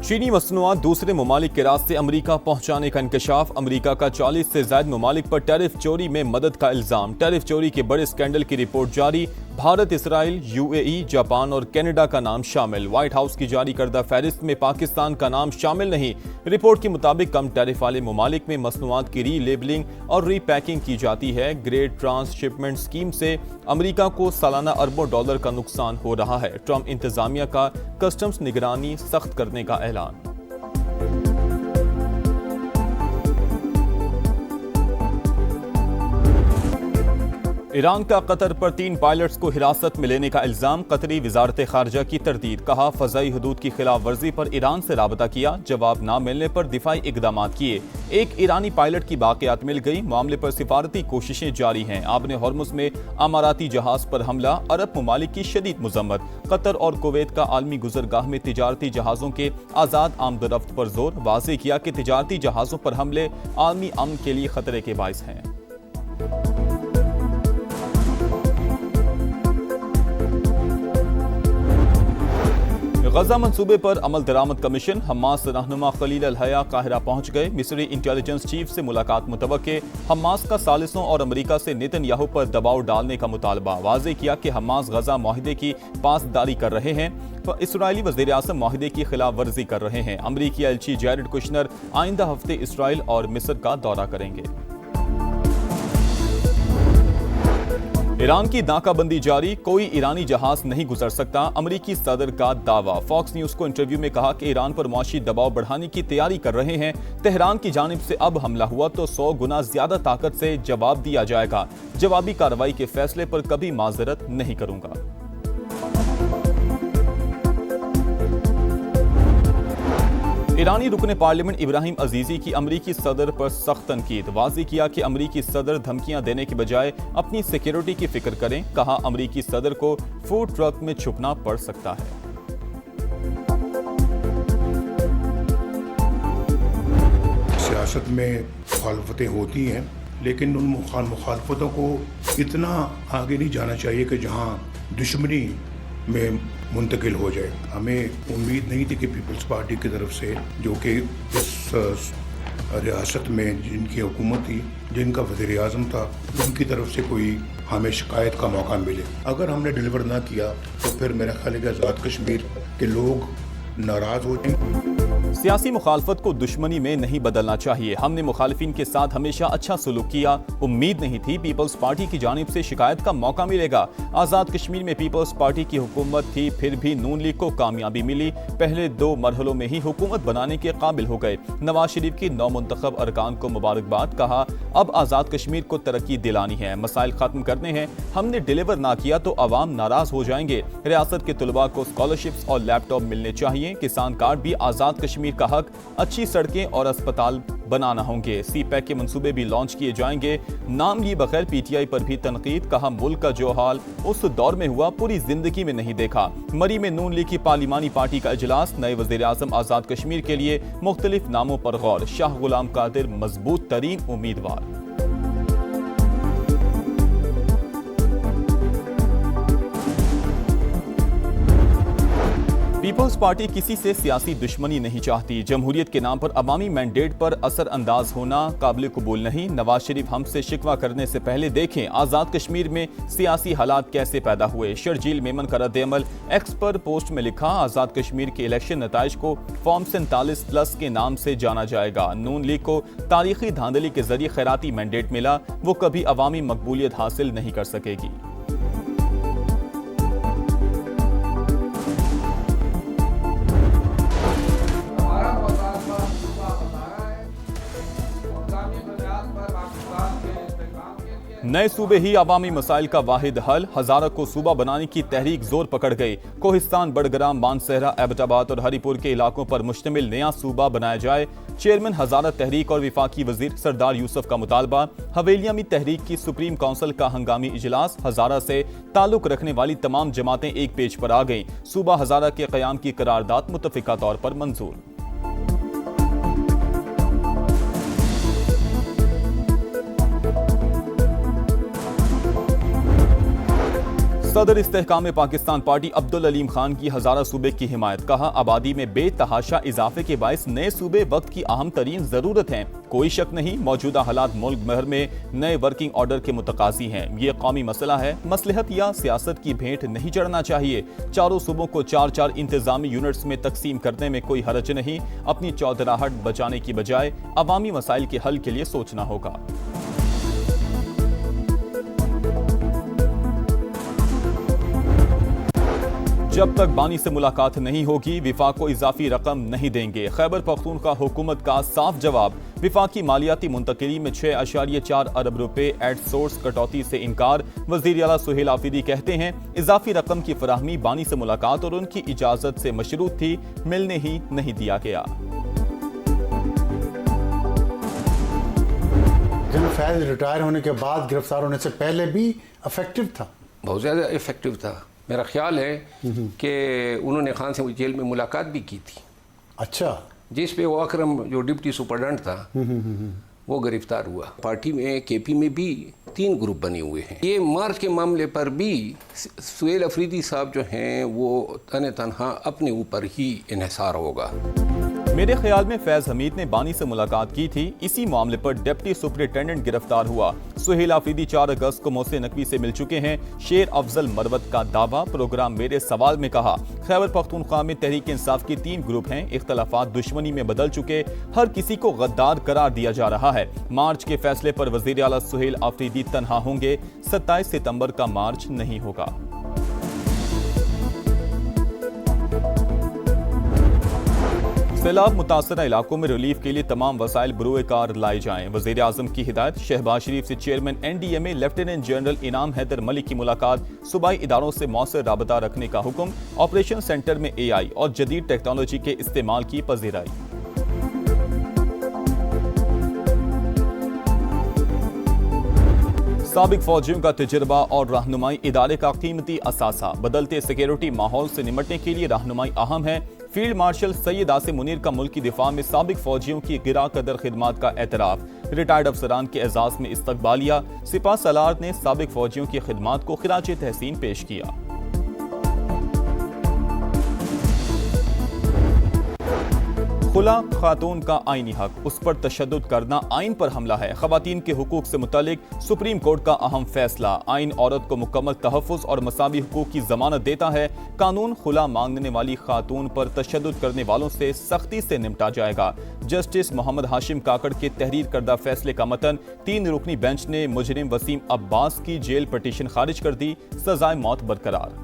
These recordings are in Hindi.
चीनी मसनूआत दूसरे ममालिक के रास्ते अमरीका पहुंचाने का इंकशाफ। अमरीका का 40 से ज्यादा ममालिक पर टैरिफ चोरी में मदद का इल्जाम। टैरिफ चोरी के बड़े स्कैंडल की रिपोर्ट जारी। भारत, इसराइल, यूएई, जापान और कनाडा का नाम शामिल। व्हाइट हाउस की जारी करदा फहरिस्त में पाकिस्तान का नाम शामिल नहीं। रिपोर्ट के मुताबिक कम टैरिफ वाले ममालिक में मसनूआत की री-लेबलिंग और री-पैकिंग की जाती है। ग्रेट ट्रांसशिपमेंट स्कीम से अमरीका को सालाना अरबों डॉलर का नुकसान हो रहा है। ट्रंप इंतजामिया का कस्टम्स निगरानी सख्त करने का ऐलान। ईरान का कतर पर 3 पायलट्स को हिरासत में लेने का इल्जाम। कतरी वजारत खारजा की तरदीद। कहा, फजाई हदूद की खिलाफ वर्जी पर ईरान से राबता किया, जवाब ना मिलने पर दिफाई इकदाम किए। एक ईरानी पायलट की बाकियात मिल गई। मामले पर सिफारती कोशिशें जारी हैं। आबने हॉर्मुज में अमाराती जहाज पर हमला। अरब ममालिक की शदीद मजम्मत। कतर और कुवैत का आलमी गुजरगाह में तिजारती जहाजों के आज़ाद आमदरफ्त पर जोर। वाज़ेह किया कि तिजारती जहाजों पर हमले आलमी अमन के लिए खतरे के बाइस हैं। गजा मंसूबे पर अमल दरामद कमीशन। हमास रहनुमा खलील अल हया काहिरा पहुंच गए। मिस्री इंटेलिजेंस चीफ से मुलाकात मुतवक्के। हमास का सालिसों और अमरीका से नेतन्याहू पर दबाव डालने का मुतालबा। वाज़ेह किया कि हमास गजा माहिदे की पासदारी कर रहे हैं। इसराइली वज़ीर आज़म माहिदे की खिलाफ वर्जी कर रहे हैं। अमरीकी एलची जैरेड कुशनर आइंदा हफ्ते इसराइल और मिस्र का दौरा करेंगे। ईरान की नाकाबंदी जारी। कोई ईरानी जहाज नहीं गुजर सकता, अमरीकी सदर का दावा। फॉक्स न्यूज को इंटरव्यू में कहा कि ईरान पर मुआशी दबाव बढ़ाने की तैयारी कर रहे हैं। तेहरान की जानिब से अब हमला हुआ तो 100 गुना ज्यादा ताकत से जवाब दिया जाएगा। जवाबी कार्रवाई के फैसले पर कभी माजरत नहीं करूंगा। ईरानी रुकने पार्लियामेंट इब्राहिम अजीजी की अमरीकी सदर पर सख्त तनकीद। वाज़ेह किया कि अमरीकी सदर धमकियां देने के बजाय अपनी सिक्योरिटी की फिक्र करें। कहा, अमरीकी सदर को फूड ट्रक में छुपना पड़ सकता है। सियासत में मुखालफतें होती हैं, लेकिन उन मुखालफतों को इतना आगे नहीं जाना चाहिए कि जहां दुश्मनी में मुंतकिल हो जाए। हमें उम्मीद नहीं थी कि पीपल्स पार्टी की तरफ से, जो कि इस रियासत में जिनकी हुकूमत थी, जिनका वज़ीर आज़म था, उनकी तरफ से कोई हमें शिकायत का मौका मिले। अगर हमने डिलीवर ना किया तो फिर मेरा ख्याल है कि आज़ाद कश्मीर के लोग नाराज़ हो जाएंगे। सियासी मुखालफत को दुश्मनी में नहीं बदलना चाहिए। हमने मुखालिफिन के साथ हमेशा अच्छा सलूक किया। उम्मीद नहीं थी पीपल्स पार्टी की जानिब से शिकायत का मौका मिलेगा। आज़ाद कश्मीर में पीपल्स पार्टी की हुकूमत थी, फिर भी नून लीग को कामयाबी मिली। पहले 2 मरहलों में ही हुकूमत बनाने के काबिल हो गए। नवाज शरीफ की नौमुंतखब अरकान को मुबारकबाद। कहा, अब आज़ाद कश्मीर को तरक्की दिलानी है, मसाइल खत्म करने हैं। हमने डिलीवर ना किया तो अवाम नाराज हो जाएंगे। रियासत के तलबा को स्कॉलरशिप्स और लैपटॉप मिलने चाहिए। किसान कार्ड भी आज़ाद कश्मीर का हक। अच्छी सड़कें और अस्पताल बनाना होंगे। सी पैक के मंसूबे भी लॉन्च किए जाएंगे। नाम लिए बगैर पीटीआई पर भी तनकीद। कहा, मुल्क का जो हाल उस दौर में हुआ पूरी जिंदगी में नहीं देखा। मरी में नून लीग की पार्लिमानी पार्टी का इजलास। नए वज़ीर आज़म आज़ाद कश्मीर के लिए मुख्तलिफ नामों पर गौर। शाह गुलाम कादिर मजबूत तरीन उम्मीदवार। पीपल्स पार्टी किसी से सियासी दुश्मनी नहीं चाहती। जमहूरियत के नाम पर अवामी मैंडेट पर असर अंदाज होना काबिल कबूल नहीं। नवाज शरीफ हमसे शिकवा करने से पहले देखें आज़ाद कश्मीर में सियासी हालात कैसे पैदा हुए। शर्जील मेमन का रद्द-ए-अमल। एक्स पर पोस्ट में लिखा, आज़ाद कश्मीर के इलेक्शन नताइज को फॉर्म 47+ के नाम से जाना जाएगा। नून लीग को तारीखी धांधली के जरिए खैराती मैंडेट मिला, वो कभी अवामी मकबूलियत हासिल नहीं कर सकेगी। नए सूबे ही अवामी मसाइल का वाहिद हल। हजारा को सूबा बनाने की तहरीक जोर पकड़ गई। कोहिस्तान, बड़ग्राम, मानसहरा, एबटाबाद और हरिपुर के इलाकों पर मुश्तमिल नया सूबा बनाया जाए। चेयरमैन हजारा तहरीक और विफाकी वजीर सरदार यूसुफ का मुतालबा। हवेलियामी तहरीक की सुप्रीम काउंसिल का हंगामी इजलास। हजारा से ताल्लुक रखने वाली तमाम जमातें एक पेज पर आ गईं। सूबा हजारा के क़याम की करारदाद मुतफ़िका तौर पर मंजूर। सदर इस्तेहकाम पाकिस्तान पार्टी अब्दुल अलीम खान की हजारा सूबे की हिमायत। कहा, आबादी में बेतहाशा इजाफे के बायस नए सूबे वक्त की अहम तरीन जरूरत हैं। कोई शक नहीं, मौजूदा हालात मुल्क भर में नए वर्किंग ऑर्डर के मुतकाजी हैं। ये कौमी मसला है, मसलहत या सियासत की भेंट नहीं चढ़ना चाहिए। चारों सूबों को 4-4 इंतजामी यूनिट्स में तकसीम करने में कोई हरज नहीं। अपनी चौधराहट बचाने की बजाय अवामी मसाइल के हल के लिए सोचना होगा। जब तक बानी से मुलाकात नहीं होगी, विफाक को इजाफी रकम नहीं देंगे। खैबर पख्तूनख्वा हुकूमत का साफ जवाब। विफाकी मालियाती मुंतकिली में 6.4 अरब रुपए एट सोर्स कटौती से इनकार। वज़ीर आला सुहेल आफरीदी कहते हैं, इजाफी रकम की फराहमी बानी से मुलाकात और उनकी इजाजत से मशरूत थी, मिलने ही नहीं दिया गया। जनरल फैज रिटायर होने के बाद गिरफ्तार होने से पहले भी इफेक्टिव था, बहुत ज़्यादा इफेक्टिव था। मेरा ख्याल है कि उन्होंने खान से जेल में मुलाकात भी की थी। अच्छा, जिस पे वो अकरम जो डिप्टी सुपरडेंट था वो गिरफ्तार हुआ। पार्टी में केपी में भी 3 ग्रुप बने हुए हैं। ये मार्च के मामले पर भी सुहेल अफरीदी साहब जो हैं वो तन्हा अपने ऊपर ही इन्हिसार होगा। मेरे ख्याल में फैज हमीद ने बानी से मुलाकात की थी। इसी मामले पर डिप्टी सुपरिटेंडेंट गिरफ्तार हुआ। सुहेल आफरीदी 4 अगस्त को मोहसिन नकवी से मिल चुके हैं। शेर अफजल मरवत का दावा। प्रोग्राम मेरे सवाल में कहा, खैबर पख्तूनख्वा में तहरीक इंसाफ के 3 ग्रुप हैं। इख्तलाफात दुश्मनी में बदल चुके, हर किसी को गद्दार करार दिया जा रहा है। मार्च के फैसले पर वज़ीर आला सुहेल आफरीदी तन्हा होंगे। 27 सितंबर का मार्च नहीं होगा। सैलाब मुतासरा इलाकों में रिलीफ के लिए तमाम वसाइल बरूए कार लाए जाएं। वज़ीर आज़म की हिदायत। शहबाज शरीफ से चेयरमैन NDMA लेफ्टिनेंट जनरल इनाम हैदर मलिक की मुलाकात। सूबाई इदारों से मौसर राबता रखने का हुक्म। ऑपरेशन सेंटर में AI और जदीद टेक्नोलॉजी के इस्तेमाल की पजीराई। साबिक फौजियों का तजुर्बा और रहनुमाई इदारे का कीमती असासा। बदलते सिक्योरिटी माहौल से निमटने के लिए रहनुमाई अहम है। फील्ड मार्शल सैयद आसिम मुनीर का मुल्क की दिफा में साबिक फौजियों की गिरा कदर खिदमात का एतराफ। रिटायर्ड अफसरान के एजाज में इस्तकबालिया। सिपा सलार ने साबिक फौजियों की खिदमात को खिराज तहसीन पेश किया। खुला खातून का आईनी हक, उस पर तशद्दुद करना आइन पर हमला है। खवातीन के हुकूक से मुतालिक सुप्रीम कोर्ट का अहम फैसला। आइन औरत को मुकम्मल तहफ़्फ़ुज़ और मसावी हुकूक की जमानत देता है। कानून खुला मांगने वाली खातून पर तशद्दुद करने वालों से सख्ती से निपटा जाएगा। जस्टिस मोहम्मद हाशिम काकड़ के तहरीर करदा फैसले का मतन। 3 रुकनी बेंच ने मुजरिम वसीम अब्बास की जेल पटिशन खारिज कर दी। सजाए मौत बरकरार।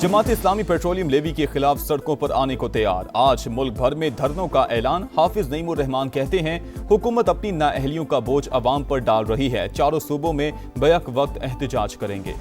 जमात इस्लामी पेट्रोलियम लेवी के खिलाफ सड़कों पर आने को तैयार। आज मुल्क भर में धरनों का ऐलान। हाफिज नईमुर रहमान कहते हैं, हुकूमत अपनी नाअहलियों का बोझ अवाम पर डाल रही है। चारों सूबों में बैक वक्त एहतजाज करेंगे।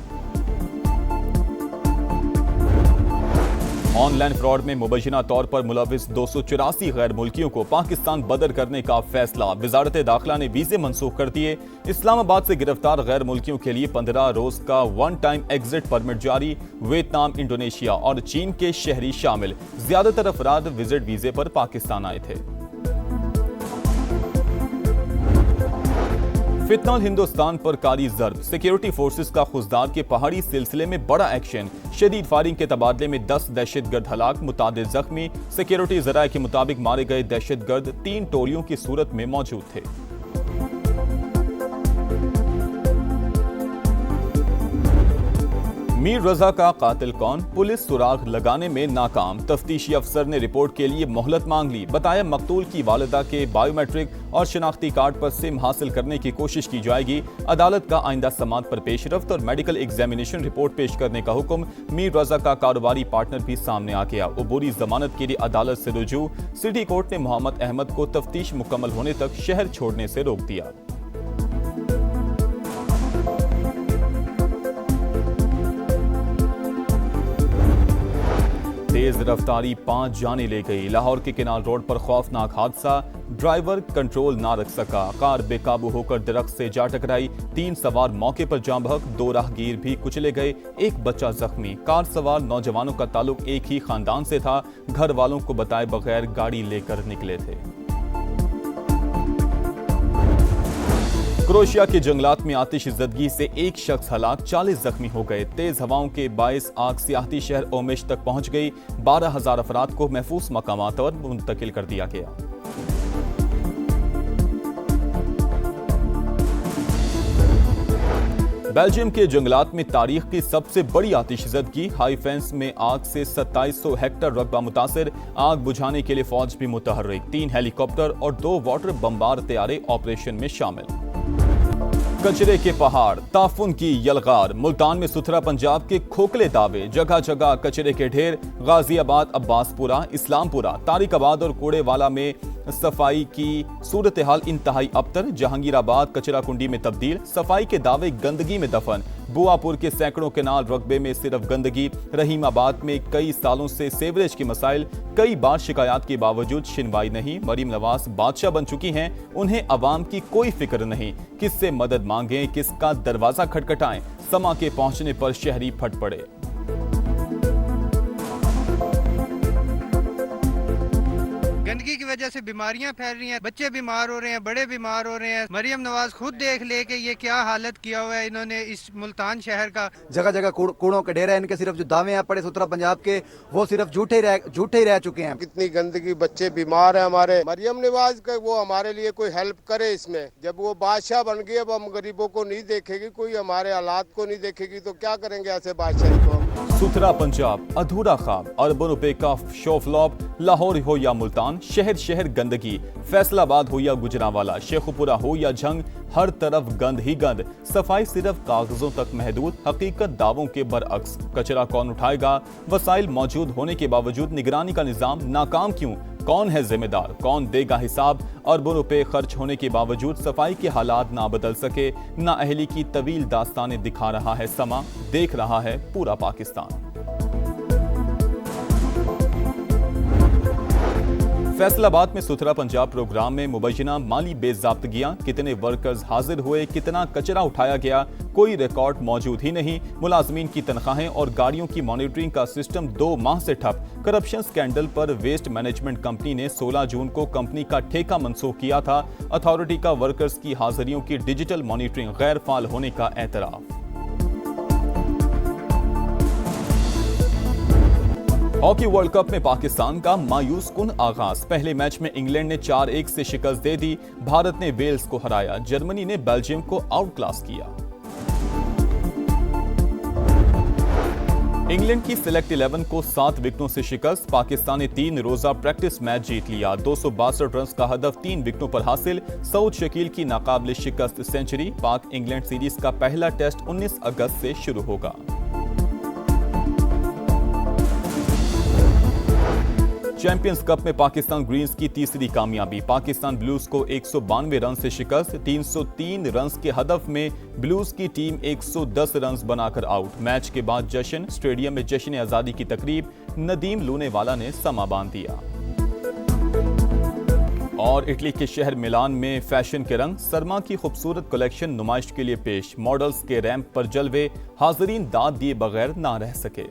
ऑनलाइन फ्रॉड में मुबैना तौर पर मुलविस 284 गैर मुल्कियों को पाकिस्तान बदर करने का फैसला। वजारत दाखिला ने वीजे मनसूख कर दिए। इस्लामाबाद से गिरफ्तार गैर मुल्कियों के लिए 15 रोज का 1 टाइम एग्जिट परमिट जारी। वियतनाम, इंडोनेशिया और चीन के शहरी शामिल। ज्यादातर अफराद विजिट वीजे पर पाकिस्तान आए थे। फितनल हिंदुस्तान पर कारी जर्ब। सिक्योरिटी फोर्सेस का खुजदार के पहाड़ी सिलसिले में बड़ा एक्शन। शदीद फायरिंग के तबादले में 10 दहशतगर्द हलाक, मुतादिद जख्मी। सिक्योरिटी जराये के मुताबिक मारे गए दहशतगर्द 3 टोलियों की सूरत में मौजूद थे। मीर रजा का कातिल कौन, पुलिस सुराग लगाने में नाकाम। तफ्तीशी अफसर ने रिपोर्ट के लिए मोहलत मांग ली। बताया मकतूल की वालिदा के बायोमेट्रिक और शनाख्ती कार्ड पर सिम हासिल करने की कोशिश की जाएगी। अदालत का आइंदा समात पर पेशरफ्त और मेडिकल एग्जामिनेशन रिपोर्ट पेश करने का हुक्म। मीर रजा का कारोबारी पार्टनर भी सामने आ गया। अबूरी जमानत के लिए अदालत से रुजू। सिटी कोर्ट ने मोहम्मद अहमद को तफ्तीश मुकम्मल होने तक शहर छोड़ने से रोक दिया। तेज रफ्तारी 5 जाने ले गई। लाहौर के किनाल रोड पर खौफनाक हादसा। ड्राइवर कंट्रोल ना रख सका। कार बेकाबू होकर दरख्त से जा टकराई। 3 सवार मौके पर जाँ बहक। 2 राहगीर भी कुचले गए। 1 बच्चा जख्मी। कार सवार नौजवानों का ताल्लुक एक ही खानदान से था। घर वालों को बताए बगैर गाड़ी लेकर निकले थे। क्रोएशिया के जंगलात में आतिशज़दगी से एक शख्स हलाक, 40 जख्मी हो गए। तेज हवाओं के बायस आग सियाहती शहर ओमेश तक पहुंच गई। 12,000 अफराद को महफूज मकामात पर मुंतकिल कर दिया गया। बेल्जियम के जंगलात में तारीख की सबसे बड़ी आतिशज़दगी। हाईफेंस में आग से 2700 हेक्टर रकबा मुतासिर। आग बुझाने के लिए फौज भी मुतहर्रिक। 3 हेलीकॉप्टर और 2 वाटर बम्बार तैयारे ऑपरेशन में शामिल। कचरे के पहाड़, ताफुन की यलगार। मुल्तान में सुथरा पंजाब के खोखले दावे। जगह जगह कचरे के ढेर। गाजियाबाद, अब्बासपुरा, इस्लामपुरा, तारिकाबाद और कोड़ेवाला में सफाई की सूरत हाल इंतहाई अबतर। जहांगीराबाद कचरा कुंडी में तब्दील। सफाई के दावे गंदगी में दफन। बुआपुर के सैकड़ों केनाल रकबे में सिर्फ गंदगी। रहीमाबाद में कई सालों से सेवरेज के मसाइल। कई बार शिकायत के बावजूद सुनवाई नहीं। मरीम नवाज बादशाह बन चुकी हैं, उन्हें अवाम की कोई फिक्र नहीं। किससे मदद मांगें, किसका दरवाजा खटखटाएं। समा के पहुंचने पर शहरी फट पड़े। गंदगी की वजह से बीमारियां फैल रही हैं, बच्चे बीमार हो रहे हैं, बड़े बीमार हो रहे हैं। मरियम नवाज खुद देख ले कि ये क्या हालत किया हुआ है इन्होंने इस मुल्तान शहर का। जगह जगह कूड़ों के ढेर है। इनके सिर्फ जो दावे हैं पड़े सुथरा पंजाब के, वो सिर्फ झूठे ही रह चुके हैं। कितनी गंदगी, बच्चे बीमार हैं हमारे। मरियम नवाज का वो हमारे लिए कोई हेल्प करे इसमें। जब वो बादशाह बन गई, अब हम गरीबों को नहीं देखेगी, कोई हमारे हालात को नहीं देखेगी, तो क्या करेंगे ऐसे बादशाही को हम। सुथरा पंजाब अधूरा ख्वाब। अर्बन रुपए का शो फ्लॉप। लाहौर हो या मुल्तान, शहर शहर गंदगी। फैसलाबाद हो या गुजरांवाला, शेखुपुरा हो या झंग, हर तरफ गंद ही गंद। सफाई सिर्फ कागजों तक महदूद, हकीकत दावों के बरअक्स। कचरा कौन उठाएगा? वसाइल मौजूद होने के बावजूद निगरानी का निजाम नाकाम क्यों? कौन है जिम्मेदार? कौन देगा हिसाब? अरबों रुपए खर्च होने के बावजूद सफाई के हालात ना बदल सके। ना अहली की तवील दास्तानें दिखा रहा है समा, देख रहा है पूरा पाकिस्तान। फैसलाबाद में सुथरा पंजाब प्रोग्राम में मुबैना माली बेज़ाब्तगियां। कितने वर्कर्स हाजिर हुए, कितना कचरा उठाया गया, कोई रिकॉर्ड मौजूद ही नहीं। मुलाजमीन की तनख्वाहें और गाड़ियों की मॉनिटरिंग का सिस्टम 2 माह से ठप। करप्शन स्कैंडल पर वेस्ट मैनेजमेंट कंपनी ने 16 जून को कंपनी का ठेका मंसूख किया था। अथॉरिटी का वर्कर्स की हाजिरियों की डिजिटल मॉनिटरिंग गैर फाल होने का एतराफ। हॉकी वर्ल्ड कप में पाकिस्तान का मायूस कुन आगाज। पहले मैच में इंग्लैंड ने 4-1 से शिकस्त दे दी। भारत ने वेल्स को हराया। जर्मनी ने बेल्जियम को आउट क्लास किया। इंग्लैंड की सिलेक्ट 11 को 7 विकेटों से शिकस्त। पाकिस्तान ने 3 रोजा प्रैक्टिस मैच जीत लिया। 262 रन का हदफ 3 विकेटों पर हासिल। सऊद शकील की नाकाबिले शिकस्त सेंचुरी। पाक इंग्लैंड सीरीज का पहला टेस्ट 19 अगस्त से शुरू होगा। चैंपियंस कप में पाकिस्तान ग्रीन्स की तीसरी कामयाबी। पाकिस्तान ब्लूज को 192 रन से शिकस्त। 303 रन के हदफ में ब्लूज की टीम 110 रन बनाकर आउट। मैच के बाद जश्न। स्टेडियम में जश्न आजादी की तकरीब। नदीम लूनेवाला ने समा बांध दिया। और इटली के शहर मिलान में फैशन के रंग। सरमा की खूबसूरत कलेक्शन नुमाइश के लिए पेश। मॉडल्स के रैंप पर जलवे। हाजरीन दाद दिए बगैर ना रह सके।